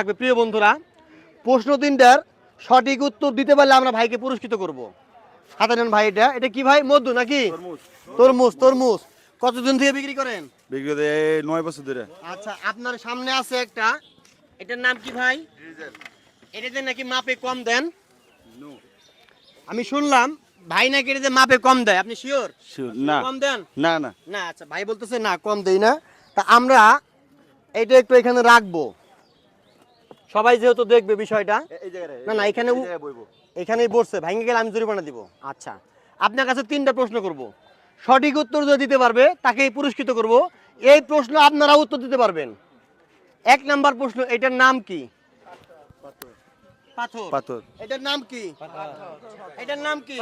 থাকবে প্রিয় বন্ধুরা, প্রশ্ন তিনটার সঠিক উত্তর দিতে পারলে আমরা ভাইকে পুরস্কৃত করব। হাতে নেন ভাই, এটা কি ভাই? মধু নাকি তরমুজ? তরমুজ কতদিন থেকে বিক্রি করেন? বিক্রি করে 9 বছর ধরে। আচ্ছা, আপনার সামনে আছে একটা, এটার নাম কি ভাই? এটাতে নাকি মাপে কম দেন? আমি শুনলাম ভাই নাকি এটাতে মাপে কম দেয়, আপনি শিওর? না কম দেন? না না না। আচ্ছা, ভাই বলতেছে না কম দেই না। তা আমরা এটা একটু এখানে রাখবো, সবাই যেহেতু দেখবে বিষয়টা। না না, এখানেই বসছে, ভাঙে গেলে আমি জরিমানা দিব। আচ্ছা, আপনার কাছে তিনটা প্রশ্ন করব, সঠিক উত্তর যদি দিতে পারবে তাকেই পুরস্কৃত করব। এই প্রশ্ন আপনারা উত্তর দিতে পারবেন। 1 নাম্বার প্রশ্ন, এটার নাম কি? পাথর। পাথর। এটার নাম কি? এটার নাম কি?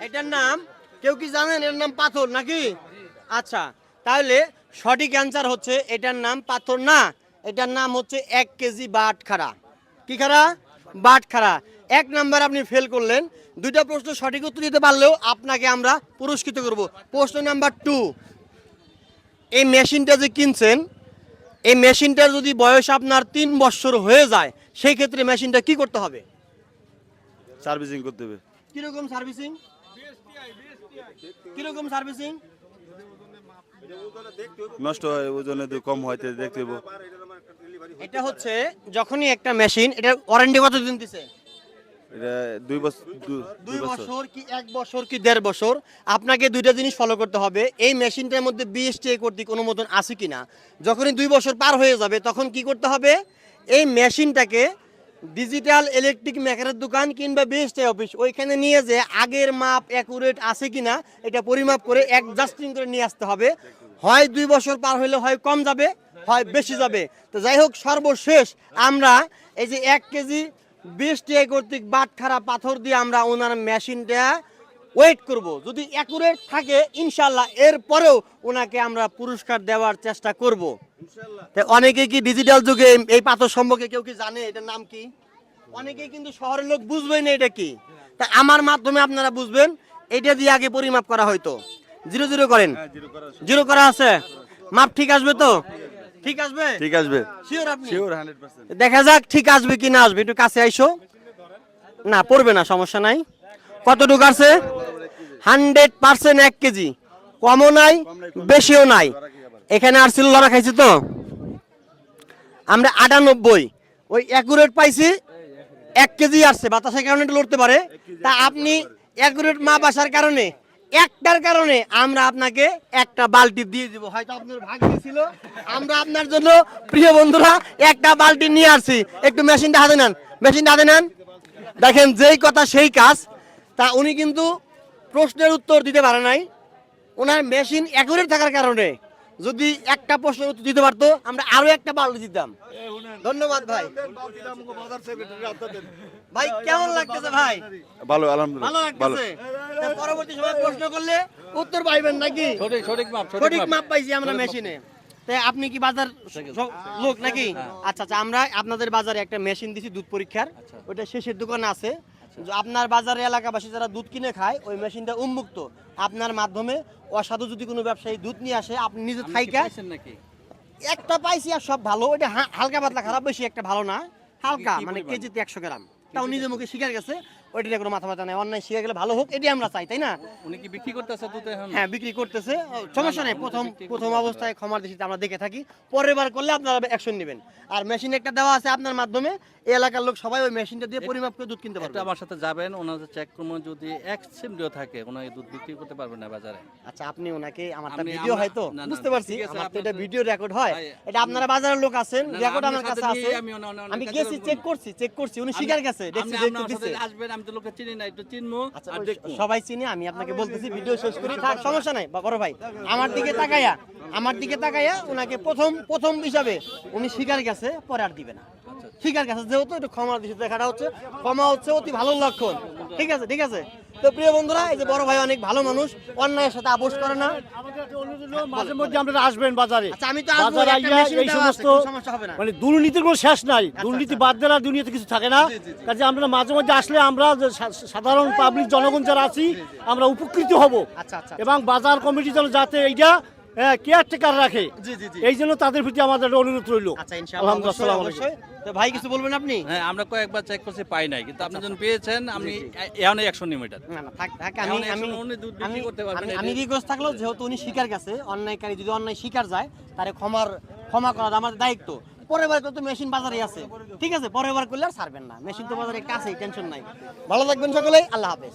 এটার নাম কেউ কি জানেন? এর নাম পাথর নাকি? আচ্ছা, তাহলে সঠিক অ্যান্সার হচ্ছে এটার নাম পাথর না, এটার নাম হচ্ছে 1 কেজি বাটখারা। কি খারা? বাটখারা। 1 নাম্বার আপনি ফেল করলেন। দুইটা প্রশ্ন সঠিক উত্তর দিতে পারলেও আপনাকে আমরা পুরস্কৃত করব। প্রশ্ন নাম্বার 2, এই মেশিনটা যে কিনছেন, এই মেশিনটার যদি বয়স আপনার 3 বছর হয়ে যায়, সেই ক্ষেত্রে মেশিনটা কি করতে হবে? সার্ভিসিং করতে হবে। কিরকম সার্ভিসিং? কিরকম সার্ভিসিং? নষ্ট হয়, ওজনে তো কম হয়তো দেখতে হবে। এটা হচ্ছে যখনই একটা মেশিন, এটা ওয়ারেন্টি কতদিন দিছে? এটা 2 বছর। 2 বছর কি 1 বছর কি 1.5 বছর? আপনাকে দুইটা জিনিস ফলো করতে হবে। এই মেশিনটার মধ্যে বিএসটিআই কর্তৃক অনুমোদন আছে কিনা। যখনই 2 বছর পার হয়ে যাবে তখন কি করতে হবে? এই মেশিনটাকে ডিজিটাল ইলেকট্রিক মেকারের দোকান কিংবা বিএসটিআই অফিস, ওইখানে নিয়ে যে আগের মাপ অ্যাকুরেট আছে কিনা এটা পরিমাপ করে অ্যাডজাস্টিং করে নিয়ে আসতে হবে। হয় 2 বছর পার হলে হয় কম যাবে, হয় বেশি যাবে। তো যাই হোক, সর্বশেষ আমরা এই যে 1 কেজি বিএসটিআই কর্তৃক বাটখারা পাথর দিয়ে আমরা ওনার মেশিনটা ওয়েট করব। যদি অ্যাকুরেট থাকে ইনশাল্লাহ এরপরেও ওনাকে আমরা পুরস্কার দেওয়ার চেষ্টা করব। অনেকে কি ডিজিটাল যুগে এই পাথর সম্পর্কে কেউ কি জানে এটার নাম কি? অনেকেই কিন্তু শহরের লোক বুঝবেই না এটা কি। তা আমার মাধ্যমে আপনারা বুঝবেন। এটা দিয়ে আগে পরিমাপ করা হয়তো। 0 করেন। 0 করা আছে? মাপ ঠিক আসবে তো? ঠিক আসবে? ঠিক আসবে। শিওর আপনি? শিওর 100%। দেখা যাক ঠিক আসবে কি না আসবে। একটু কাছে আইসো। না পড়বে না, সমস্যা নাই। কতটুকু আছে? 100% 1 কেজি। কমও নাই বেশিও নাই। এখানে আসছিল লড়া খাইছে তো আমরা 98, ওই অ্যাকুরেট পাইছি 1 কেজি আসছে। বাতাসের কারণে এটা লড়তে পারে। তা আপনি অ্যাকুরেট মাপ আসার কারণে, একটার কারণে আমরা আপনাকে একটা বালতি দিয়ে দিব। হয়তো আপনার ভাগ্যে ছিল, আমরা আপনার জন্য প্রিয় বন্ধুরা একটা বালতি নিয়ে আসছি। একটু মেশিনটা হাতে নেন, মেশিনটা হাতে নেন। দেখেন যেই কথা সেই কাজ। তা উনি কিন্তু প্রশ্নের উত্তর দিতে পারে নাই। ওনার মেশিন অ্যাকুরেট থাকার কারণে যদি একটা প্রশ্নের উত্তর দিতে পারতো আমরা আরো একটা বালতি দিতাম। ধন্যবাদ ভাই। ভাই কেমন লাগতেছে ভাই? ভালো, আলহামদুলিল্লাহ ভালো লাগতেছে। তা পরবর্তী সময় প্রশ্ন করলে উত্তর পাইবেন নাকি? সঠিক মাপ পাইছি আমরা মেশিনে। তাই আপনি কি বাজার লোক নাকি? আচ্ছা আচ্ছা, আমরা আপনাদের বাজারে একটা মেশিন দিছি দুধ পরীক্ষার, ওটা শেষের দোকানে আছে। আপনার বাজারে এলাকাবাসী যারা দুধ কিনে খায় ওই মেশিনটা উন্মুক্ত। আপনার মাধ্যমে অসাধু যদি কোনো ব্যবসায়ী দুধ নিয়ে আসে, আপনি নিজে থাইকা একটা পাইছি। আর সব ভালো, ওটা হালকা পাতলা খারাপ, বেশি একটা ভালো না, হালকা, মানে কেজিতে 100 গ্রাম। তাও নিজে মুখে স্বীকার গেছে, ওইটা কোনো মাথা ব্যথা নেই। অন্যায় শিখে গেলে ভালো হোক, এটাই আমরা চাই, তাই না? উনি কি বিক্রি করতেছে দুধ এখন? হ্যাঁ বিক্রি করতেছে, সমস্যা নেই। প্রথম অবস্থায় ক্ষমার দৃষ্টিতে আমরা দেখে থাকি, পরের বার করলে আপনারা অ্যাকশন নেবেন। আর মেশিন একটা দেওয়া আছে আপনার মাধ্যমে, এই এলাকার লোক সবাই ওই মেশিনটা দিয়ে পরিমাপ করে দুধ কিনতে পারবে। আমার সাথে যাবেন, ওনাদের চেক করবো, যদি এক্সেমডিও থাকে ওনাকে দুধ বিক্রি করতে পারবে না বাজারে। আচ্ছা, আপনি ওনাকে, আমার ভিডিও হয়তো বুঝতে পারছি, আমার তো এটা ভিডিও রেকর্ড হয়, এটা আপনারা বাজারের লোক আছেন, রেকর্ড আমার কাছে আছে। আমি গেছি, চেক করছি, উনি স্বীকার গেছে, দেখছি দিছে। আসবেন, আমি তো লোকে চিনি না, একটু চিনবো। সবাই চিনি, আমি আপনাকে বলতেছি ভিডিও শেষ করি, থাক সমস্যা নাই। বড় ভাই আমার দিকে তাকাইয়া ওনাকে প্রথম হিসাবে উনি স্বীকার গেছে, পরে আর দিবে না। স্বীকার গেছে যেহেতু, একটু ক্ষমার দৃষ্টিতে দেখাটা হচ্ছে, ক্ষমা হচ্ছে অতি ভালো লক্ষণ। ঠিক আছে ঠিক আছে। তো প্রিয় বন্ধুরা, এই যে বড় ভাই অনেক ভালো মানুষ, অন্যায়ের সাথে আপোষ করে না। মাঝে মধ্যে আপনারা আসবেন বাজারে। আচ্ছা, আমি তো আসবো, বাজারে একটা মেশিন এই দেওয়া আছে, সমস্ত কোনো সমস্যা হবে না। মানে দুর্নীতির কোনো শেষ নাই। দুর্নীতি বাদ দিলে আর দুনিয়াতে কিছু থাকে না। কাজে আমরা মাঝে মধ্যে আসলে আমরা যে সাধারণ পাবলিক জনগণ যারা আছি আমরা উপকৃত হব। আচ্ছা আচ্ছা। এবং বাজার কমিটি যেন যাতে এইটা কেয়ারটেকার রাখে। জি জি জি এই জন্য তাদের প্রতি আমাদের একটা অনুরোধ রইল। আচ্ছা ইনশাআল্লাহ আলহামদুলিল্লাহ, অবশ্যই আসসালামু আলাইকুম। অবশ্যই। তো ভাই কিছু বলবেন আপনি? হ্যাঁ, আমরা কয়েকবার চেক করছি, পাই নাই, কিন্তু আপনি যখন পেয়েছেন আমি জি। এখন অ্যাকশন নিব এটা। না না থাক থাক এখন আমি আমি action উনি দুধ বিক্রি করতে পারবেন আমি- না, আমি এটা- রিকোয়েস্ট থাকলো যেহেতু উনি স্বীকার গেছে অন্যায়কারী যদি অন্যায় স্বীকার যায় তারে ক্ষমা করা আমাদের দায়িত্ব। পরের বার তো মেশিন বাজারে আছে, ঠিক আছে, পরের বার করলে আর ছাড়বেন না, মেশিন তো বাজারে কাছেই, টেনশন নাই। ভালো থাকবেন সকলেই, আল্লাহ হাফেজ।